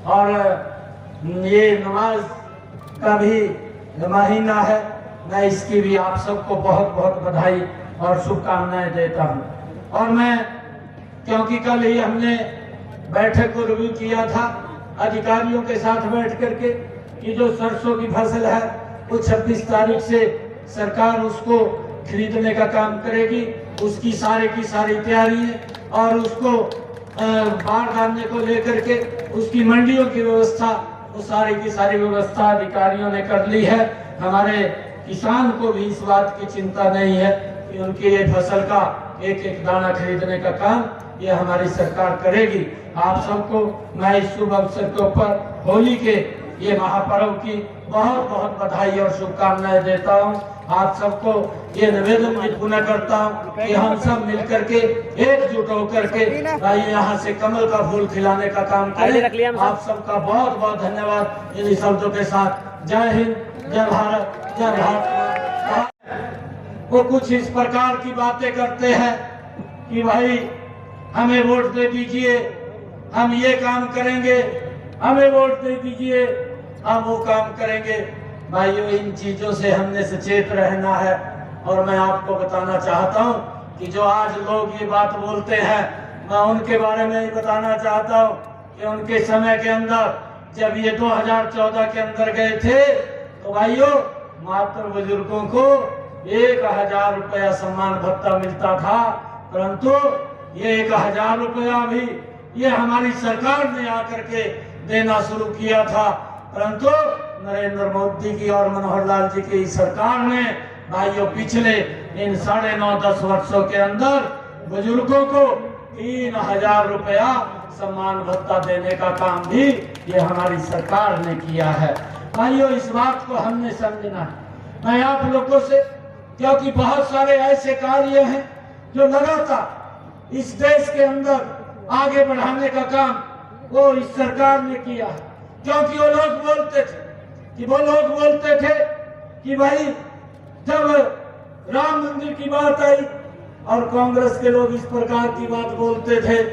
और ये नमाज का भी महीना है। मैं इसकी भी आप सबको बहुत बहुत बधाई और शुभकामनाएं देता हूँ। और मैं, क्योंकि कल ही हमने बैठक को रिव्यू किया था अधिकारियों के साथ बैठ करके कि जो सरसों की फसल है वो 26 तारीख से सरकार उसको खरीदने का काम करेगी। उसकी सारी की सारी तैयारी है और उसको बाढ़ डालने को लेकर के उसकी मंडियों की व्यवस्था, वो सारी की सारी व्यवस्था अधिकारियों ने कर ली है। हमारे किसान को भी इस बात की चिंता नहीं है कि उनकी ये फसल का एक एक दाना खरीदने का काम ये हमारी सरकार करेगी। आप सबको मैं इस शुभ अवसर के ऊपर होली के ये महापर्व की बहुत बहुत बधाई और शुभकामनाएं देता हूँ। आप सबको ये निवेदन भी पुनः करता हूँ कि हम सब मिलकर के एकजुट होकर के भाई यहाँ से कमल का फूल खिलाने का काम करें। आप सबका बहुत बहुत धन्यवाद। इन शब्दों के साथ जय हिंद, जय भारत, जय भारत। वो कुछ इस प्रकार की बातें करते हैं कि भाई हमें वोट दे दीजिए, हम ये काम करेंगे, हमें वोट दे दीजिए, हम वो काम करेंगे। भाइयों, इन चीजों से हमने सचेत रहना है। और मैं आपको बताना चाहता हूँ कि जो आज लोग ये बात बोलते हैं, मैं उनके बारे में ही बताना चाहता हूँ कि उनके समय के अंदर जब ये 2014 के अंदर गए थे तो भाइयों मात्र बुजुर्गों को 1000 रुपया सम्मान भत्ता मिलता था, परंतु ये 1000 रुपया भी ये हमारी सरकार ने आकर के देना शुरू किया था। परंतु नरेंद्र मोदी की और मनोहर लाल जी की सरकार ने भाइयों पिछले इन 9.5-10 वर्षों के अंदर बुजुर्गों को 3000 रुपया सम्मान भत्ता देने का काम भी ये हमारी सरकार ने किया है। भाइयों, इस बात को हमने समझना है। मैं आप लोगों से, क्योंकि बहुत सारे ऐसे कार्य हैं जो लगातार इस देश के अंदर आगे बढ़ाने का काम वो इस सरकार ने किया है। क्योंकि वो लोग बोलते थे कि भाई जब राम मंदिर की बात आई और कांग्रेस के लोग इस प्रकार की बात बोलते थे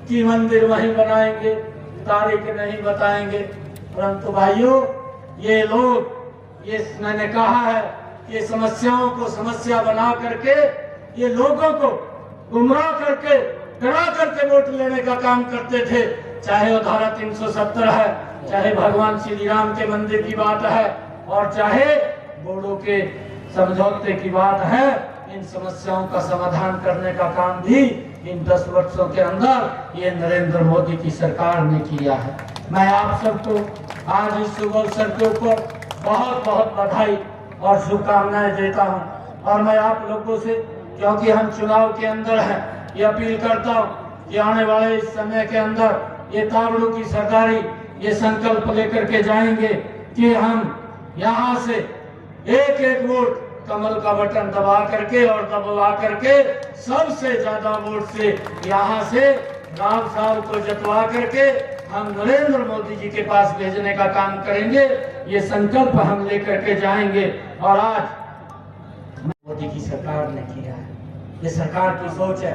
कि मंदिर वहीं बनाएंगे, तारीख नहीं बताएंगे। परंतु भाइयों, ये लोग, ये मैंने कहा है, ये समस्याओं को समस्या बना करके ये लोगों को गुमराह करके डरा करके वोट लेने का काम करते थे। चाहे वो धारा 370 है, चाहे भगवान श्री राम के मंदिर की बात है, और चाहे बोडो के समझौते की बात है। इन समस्याओं का समाधान करने का काम भी इन 10 वर्षों के अंदर ये नरेंद्र मोदी की सरकार ने किया है। मैं आप सबको आज इस शुभ अवसर के ऊपर बहुत बहुत बधाई और शुभकामनाएं देता हूं। और मैं आप लोगों से, क्योंकि हम चुनाव के अंदर हैं, ये अपील करता हूं कि आने वाले इस समय के अंदर ये ताबड़ू की सरकारी ये संकल्प लेकर के जाएंगे कि हम यहाँ से एक एक वोट कमल का बटन दबा करके और दबा करके सबसे ज्यादा वोट से यहाँ से राम साहब को जितवा करके हम नरेंद्र मोदी जी के पास भेजने का काम करेंगे। ये संकल्प हम लेकर के जाएंगे। और आज मोदी की सरकार ने किया है, ये सरकार की सोच है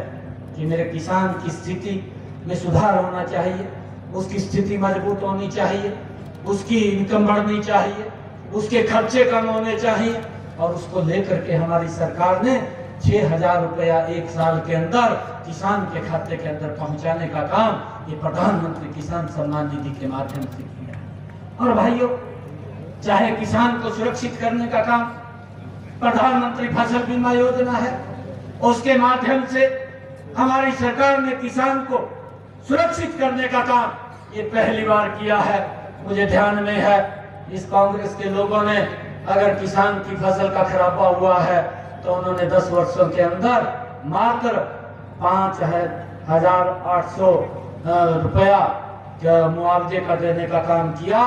कि मेरे किसान की स्थिति में सुधार होना चाहिए, उसकी स्थिति मजबूत होनी चाहिए, उसकी इनकम बढ़नी चाहिए, उसके खर्चे कम होने चाहिए। और उसको लेकर के हमारी सरकार ने 6000 रुपया एक साल के अंदर किसान के खाते के अंदर पहुंचाने का काम ये प्रधानमंत्री किसान सम्मान निधि के माध्यम से किया है। और भाइयों, चाहे किसान को सुरक्षित करने का काम प्रधानमंत्री फसल बीमा योजना है, उसके माध्यम से हमारी सरकार ने किसान को सुरक्षित करने का काम ये पहली बार किया है। मुझे ध्यान में है, इस कांग्रेस के लोगों ने अगर किसान की फसल का खराबा हुआ है तो उन्होंने 10 वर्षों के अंदर मात्र 5800 रुपया मुआवजे का देने का काम किया।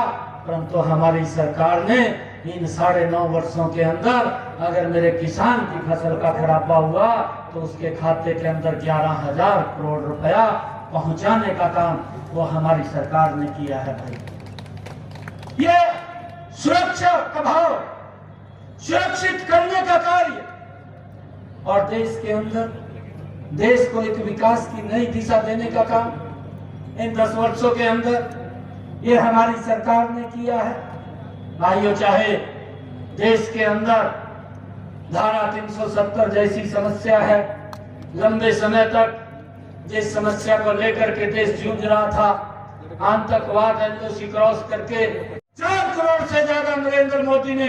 परंतु हमारी सरकार ने इन 9.5 वर्षों के अंदर अगर मेरे किसान की फसल का खराबा हुआ तो उसके खाते के अंदर 11,000 करोड़ रुपया पहुंचाने का काम वो हमारी सरकार ने किया है। भाई, ये सुरक्षा का भाव, सुरक्षित करने का कार्य और देश के अंदर देश को एक विकास की नई दिशा देने का काम इन 10 वर्षों के अंदर ये हमारी सरकार ने किया है। भाइयों, चाहे देश के अंदर धारा 370 जैसी समस्या है, लंबे समय तक जिस समस्या को लेकर के देश जूझ रहा था, आतंकवाद एलओसी क्रॉस करके 4 करोड़ से ज्यादा नरेंद्र मोदी ने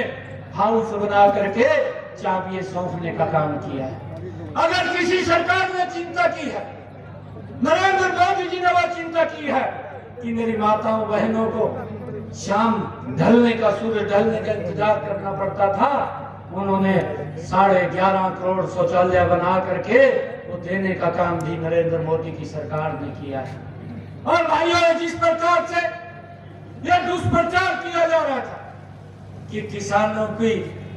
हाउस बना करके चाबियां सौंपने का काम किया है। अगर किसी सरकार ने चिंता की है, नरेंद्र मोदी जी ने वह चिंता की है कि मेरी माताओं बहनों को शाम ढलने का, सूर्य ढलने का इंतजार करना पड़ता था, उन्होंने 11.5 करोड़ शौचालय बना करके वो देने का काम भी नरेंद्र मोदी की सरकार ने किया है। और भाइयों, जिस प्रकार से यह दुष्प्रचार किया जा रहा था कि किसानों की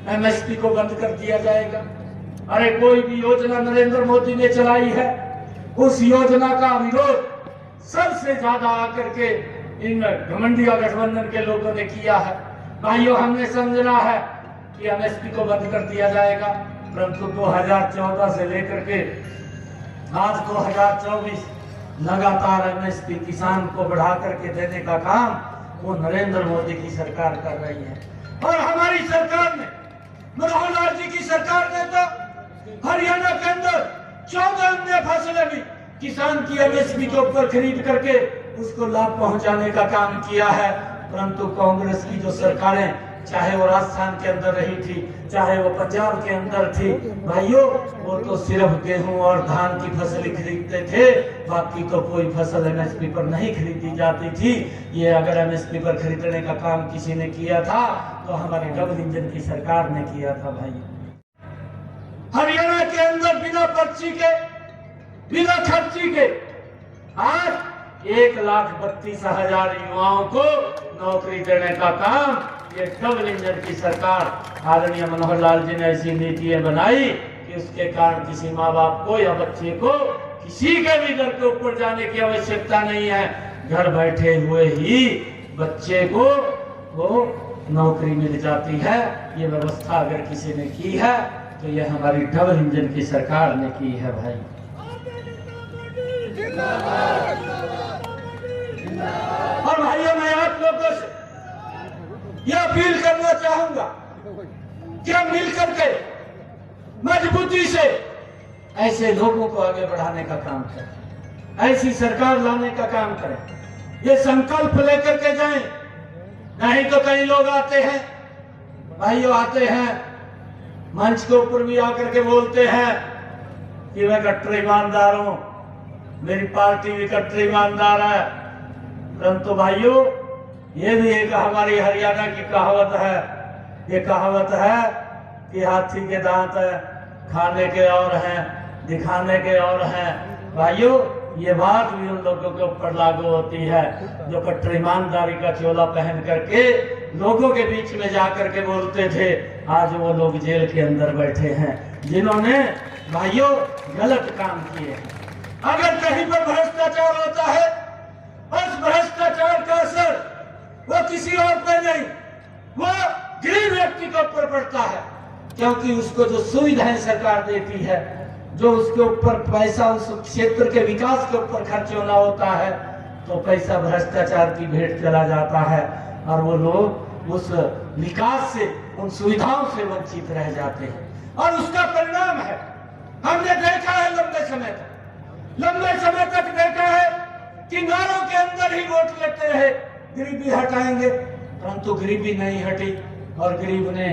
एमएसपी को बंद कर दिया जाएगा, अरे कोई भी योजना नरेंद्र मोदी ने चलाई है, उस योजना का विरोध सबसे ज्यादा आकर के इन घमंडिया गठबंधन के लोगों ने किया है। भाइयों, हमने समझना है कि एमएसपी को बंद कर दिया जाएगा, परंतु 2014 से लेकर के आज 2024 लगातार एमएसपी किसान को बढ़ा करके देने का काम वो नरेंद्र मोदी की सरकार कर रही है। और हमारी सरकार ने, मनोहर लाल जी की सरकार ने तो हरियाणा के अंदर 14 अन्य फसलें भी किसान की एमएसपी के ऊपर खरीद करके उसको लाभ पहुंचाने का काम किया है। परंतु कांग्रेस की जो सरकारें, चाहे वो राजस्थान के अंदर रही थी, चाहे वो पंजाब के अंदर थी, भाइयों वो तो सिर्फ गेहूं और धान की फसल खरीदते थे, बाकी तो कोई फसल एमएसपी पर नहीं खरीदी जाती थी। ये अगर एमएसपी पर खरीदने का काम किसी ने किया था तो हमारे डबल इंजन की सरकार ने किया था। भाई, हरियाणा के अंदर बिना पर्ची के, बिना खर्ची के आज 1,32,000 युवाओं को नौकरी देने का काम ये डबल इंजन की सरकार आदरणीय मनोहर लाल जी ने ऐसी नीतियां बनाई कि उसके कारण किसी माँ बाप को या बच्चे को किसी के भी दर के ऊपर जाने की आवश्यकता नहीं है। घर बैठे हुए ही बच्चे को वो नौकरी मिल जाती है। ये व्यवस्था अगर किसी ने की है तो ये हमारी डबल इंजन की सरकार ने की है। भाई, और भाइयों, मैं आप लोगों से यह अपील करना चाहूंगा कि हम मिलकर के मजबूती से ऐसे लोगों को आगे बढ़ाने का काम करें, ऐसी सरकार लाने का काम करें, ये संकल्प लेकर के जाएं। नहीं तो कई लोग आते हैं, भाइयों आते हैं, मंच के ऊपर भी आकर के बोलते हैं कि मैं कट्टर ईमानदार हूं, मेरी पार्टी भी कट्टर ईमानदार है। परंतु भाइयों, ये भी एक हमारी हरियाणा की कहावत है, ये कहावत है कि हाथी के दांत खाने के और हैं, दिखाने के और हैं। भाइयों, ये बात भी उन लोगों के ऊपर लागू होती है जो कट्टर ईमानदारी का चोला पहन करके लोगों के बीच में जाकर के बोलते थे। आज वो लोग जेल के अंदर बैठे हैं जिन्होंने भाइयों गलत काम किए। अगर कहीं पर भ्रष्टाचार होता है, उस भ्रष्टाचार का असर वो किसी और पे नहीं, वो गरीब व्यक्ति के ऊपर पड़ता है, क्योंकि उसको जो सुविधाएं सरकार देती है, जो उसके ऊपर पैसा उस क्षेत्र के विकास के ऊपर खर्च होना होता है, तो पैसा भ्रष्टाचार की भेंट चला जाता है और वो लोग उस विकास से, उन सुविधाओं से वंचित रह जाते हैं। और उसका परिणाम है, हमने देखा है लंबे समय तक देखा है कि नारों के अंदर ही वोट लेते हैं, गरीबी हटाएंगे, परंतु गरीबी नहीं हटी और गरीब ने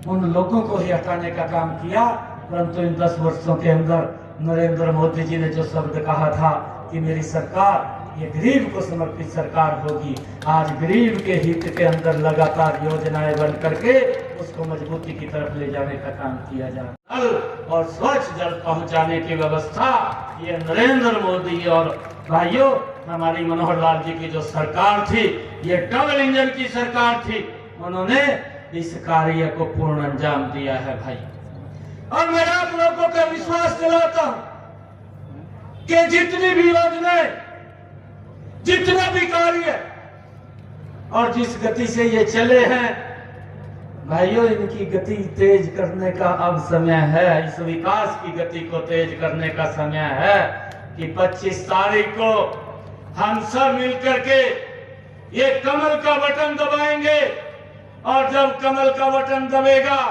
उन लोगों को ही हटाने का काम किया। परंतु इन 10 वर्षों के अंदर नरेंद्र मोदी जी ने जो शब्द कहा था कि मेरी सरकार ये गरीब को समर्पित सरकार होगी, आज गरीब के हित के अंदर लगातार योजनाएं बन करके उसको मजबूती की तरफ ले जाने का काम किया जा रहा है। जल और स्वच्छ जल पहुंचाने की व्यवस्था ये नरेंद्र मोदी और भाइयों हमारी मनोहर लाल जी की जो सरकार थी, ये डबल इंजन की सरकार थी, उन्होंने इस कार्य को पूर्ण अंजाम दिया है। भाई, और मैं आप लोगों का विश्वास दिलाता हूं कि जितनी भी योजनाएं, जितने भी कार्य और जिस गति से ये चले हैं, भाइयों इनकी गति तेज करने का अब समय है। इस विकास की गति को तेज करने का समय है कि 25 तारीख को हम सब मिलकर के ये कमल का बटन दबाएंगे और जब कमल का बटन दबेगा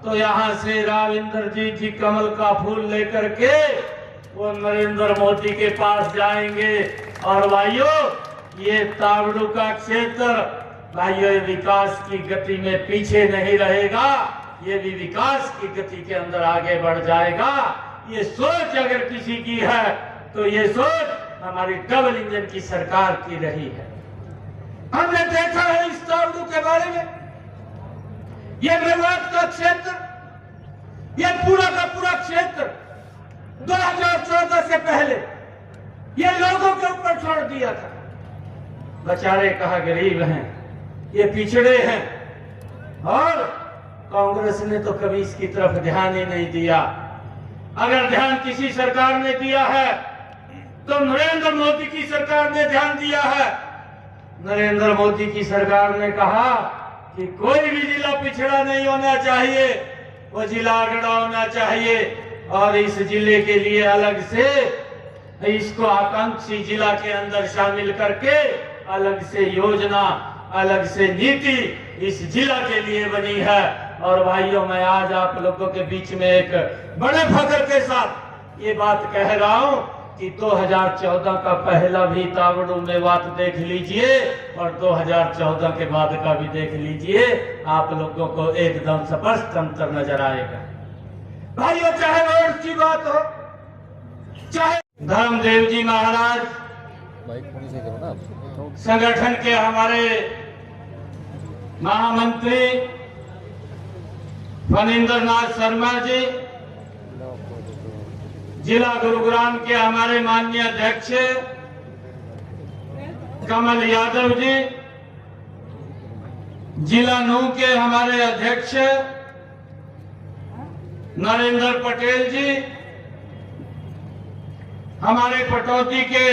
तो यहां से राव इंद्रजीत जी कमल का फूल लेकर के वो नरेंद्र मोदी के पास जाएंगे। और भाइयों, ये तावड़ू का क्षेत्र भाइयों विकास की गति में पीछे नहीं रहेगा, ये भी विकास की गति के अंदर आगे बढ़ जाएगा। ये सोच अगर किसी की है तो ये सोच हमारी डबल इंजन की सरकार की रही है। हमने देखा है इस तावड़ू के बारे में, ये मेवात का क्षेत्र, ये पूरा का पूरा क्षेत्र 2014 से पहले ये लोगों के ऊपर छोड़ दिया था। बेचारे कहा गरीब हैं, ये पिछड़े हैं, और कांग्रेस ने तो कभी इसकी तरफ ध्यान ही नहीं दिया। अगर ध्यान किसी सरकार ने दिया है तो नरेंद्र मोदी की सरकार ने ध्यान दिया है। नरेंद्र मोदी की सरकार ने कहा कि कोई भी जिला पिछड़ा नहीं होना चाहिए, वो जिला अगड़ा होना चाहिए, और इस जिले के लिए अलग से इसको आकांक्षी जिला के अंदर शामिल करके अलग से योजना, अलग से नीति इस जिला के लिए बनी है। और भाइयों, मैं आज आप लोगों के बीच में एक बड़े फख्र के साथ ये बात कह रहा हूं कि 2014 का पहला भी तावड़ू मेवात देख लीजिए और 2014 के बाद का भी देख लीजिए, आप लोगों को एकदम स्पष्ट अंतर नजर आएगा। भाइयों, चाहे वोट की बात हो, चाहे धर्मदेव जी महाराज संगठन के हमारे महामंत्री फणींद्र नाथ शर्मा जी, जिला गुरुग्राम के हमारे माननीय अध्यक्ष कमल यादव जी, जिला नू के हमारे अध्यक्ष नरेंद्र पटेल जी, हमारे पटौदी के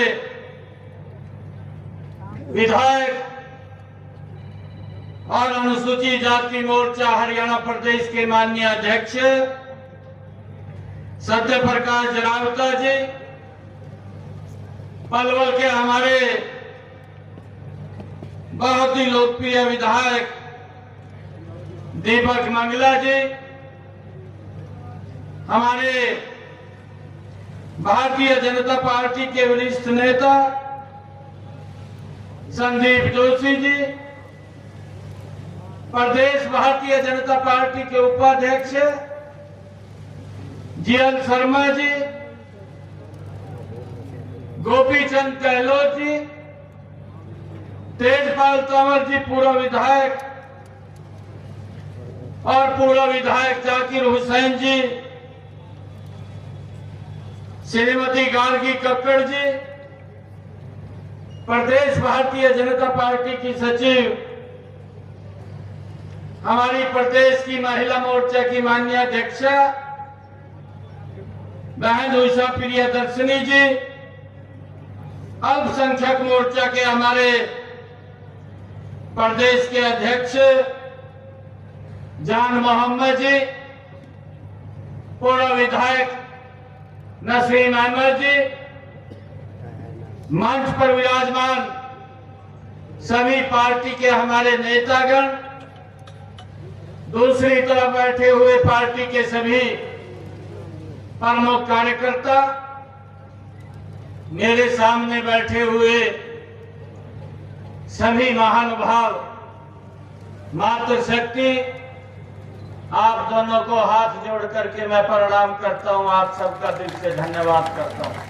विधायक और अनुसूचित जाति मोर्चा हरियाणा प्रदेश के माननीय अध्यक्ष सत्य प्रकाश जरावता जी, पलवल के हमारे बहुत ही लोकप्रिय विधायक दीपक मंगला जी, हमारे भारतीय जनता पार्टी के वरिष्ठ नेता संदीप जोशी जी, प्रदेश भारतीय जनता पार्टी के उपाध्यक्ष जीएल शर्मा जी, गोपीचंद गहलोत जी, तेजपाल तंवर जी पूर्व विधायक, और पूर्व विधायक जाकिर हुसैन जी, श्रीमती गार्गी कक्कड़ जी, प्रदेश भारतीय जनता पार्टी की सचिव, हमारी प्रदेश की महिला मोर्चा की माननीय अध्यक्षा बहन उषा प्रियदर्शनी जी, अल्पसंख्यक मोर्चा के हमारे प्रदेश के अध्यक्ष जान मोहम्मद जी, पूर्व विधायक नसीम अहमद जी, मंच पर विराजमान सभी पार्टी के हमारे नेतागण, दूसरी तरफ बैठे हुए पार्टी के सभी प्रमुख कार्यकर्ता, मेरे सामने बैठे हुए सभी महानुभाव, मातृशक्ति, आप दोनों को हाथ जोड़ करके मैं प्रणाम करता हूं, आप सबका दिल से धन्यवाद करता हूं।